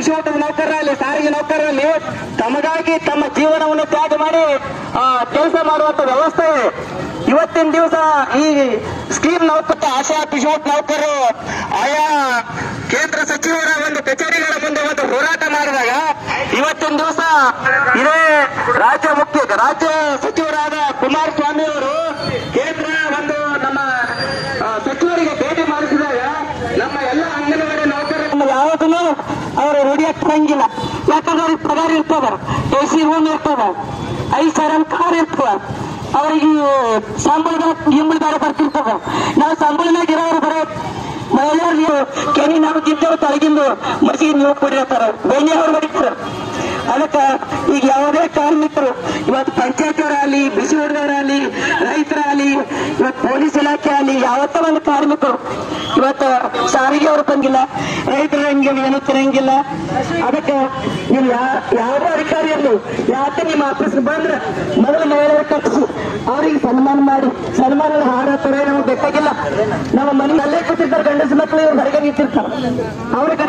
ಪಿಶೋಟದ ನೌಕರರಲ್ಲಿ, ಸಾರಿಗೆ ನೌಕರರಲ್ಲಿ ತಮಗಾಗಿ ತಮ್ಮ ಜೀವನವನ್ನು ತ್ಯಾಗ ಮಾಡಿ ಕೆಲಸ ಮಾಡುವಂತ ವ್ಯವಸ್ಥೆ ಇದೆ. ಇವತ್ತಿನ ದಿವಸ ಈ ಸ್ಕೀಮ್ ನೌಕರ, ಆಶಾ ಪಿಶೋಟ್ ನೌಕರರು ಆಯಾ ಕೇಂದ್ರ ಸಚಿವರ ಒಂದು ಕಚೇರಿಗಳ ಮುಂದೆ ಒಂದು ಹೋರಾಟ ಮಾಡಿದಾಗ ಇವತ್ತಿನ ದಿವಸ ಇದೇ ರಾಜ್ಯ ಸಚಿವರಾದ ಕುಮಾರಸ್ವಾಮಿ ಅವರು ಕೇಂದ್ರ ಒಂದು ನಮ್ಮ ಸಚಿವರಿಗೆ ಭೇಟಿ ಮಾಡಿಸಿದಾಗ ನಮ್ಮ ಎಲ್ಲ ಅಂಗನವಾಡಿ ನೌಕರರನ್ನು ಯಾವುದನ್ನು ಅವರು ರೂಢಿಯಾಗಿ ತರಂಗಿಲ್ಲ. ಯಾಕಂದ್ರೆ ಅವ್ರಿಗೆ ಪಗಾರ ಇರ್ತದ, AC ರೂಮ್ ಇರ್ತದ, 5,000 ಕಾರ್ ಇರ್ತದ, ಅವರಿಗೆ ಸಂಬಳದ ಬರ್ತಿರ್ತದ. ನಾವು ಸಂಬಳನಾಗ ಇರೋರು ಬರೋ ಮಹಿಳೆಯರು ಕೆನಿ ನಾವು ತಿಂತೇವೆ, ತೊಳಗಿಂದು ಮಸೀನ್ ನೀವು ಕುಡಿಯತ್ತಾರ, ಬೆಣ್ಣೆ ಅವ್ರು ಬರೀತಾರ. ಅದಕ್ಕೆ ಈಗ ಯಾವುದೇ ಕಾರ್ಮಿಕರು ಇವತ್ತು ಪಂಚಾಯತ್ವರಾಗಲಿ, ಬಿಸಿ ಹುಡುಗರಾಗಲಿ, ರೈತರಾಗಲಿ, ಇವತ್ತು ಪೊಲೀಸ್ ಇಲಾಖೆ ಆಗಲಿ, ಯಾವತ್ತೋ ಒಂದು ಕಾರ್ಮಿಕರು ಇವತ್ತು ಸಾರಿಗೆ ಅವರು ಬಂದಿಲ್ಲ, ರೈತರು ಏನು ತಿರಂಗಿಲ್ಲ. ಅದಕ್ಕೆ ನೀವು ಯಾವುದೇ ಅಧಿಕಾರಿಯಲ್ಲಿ ಯಾಕೆ ನಿಮ್ಮ ಆಫೀಸ್ಗೆ ಬಂದ್ರೆ ಮೊದಲು ಮಹಿಳೆಯರು ಕಟ್ಟಿಸಿ ಅವ್ರಿಗೆ ಸನ್ಮಾನ ಮಾಡಿ, ಸನ್ಮಾನದ ಹಾರ ತೊಡೆ ನಮಗೆ ಬೇಕಾಗಿಲ್ಲ. ನಮ್ಮ ಮನೆಯಲ್ಲೇ ಕೂತಿರ್ತಾರೆ ಗಂಡಸ ಮಕ್ಕಳು, ಇವ್ರು ಹೊರಗೆ ನಿಂತಿರ್ತಾರೆ ಅವ್ರಿಗೆ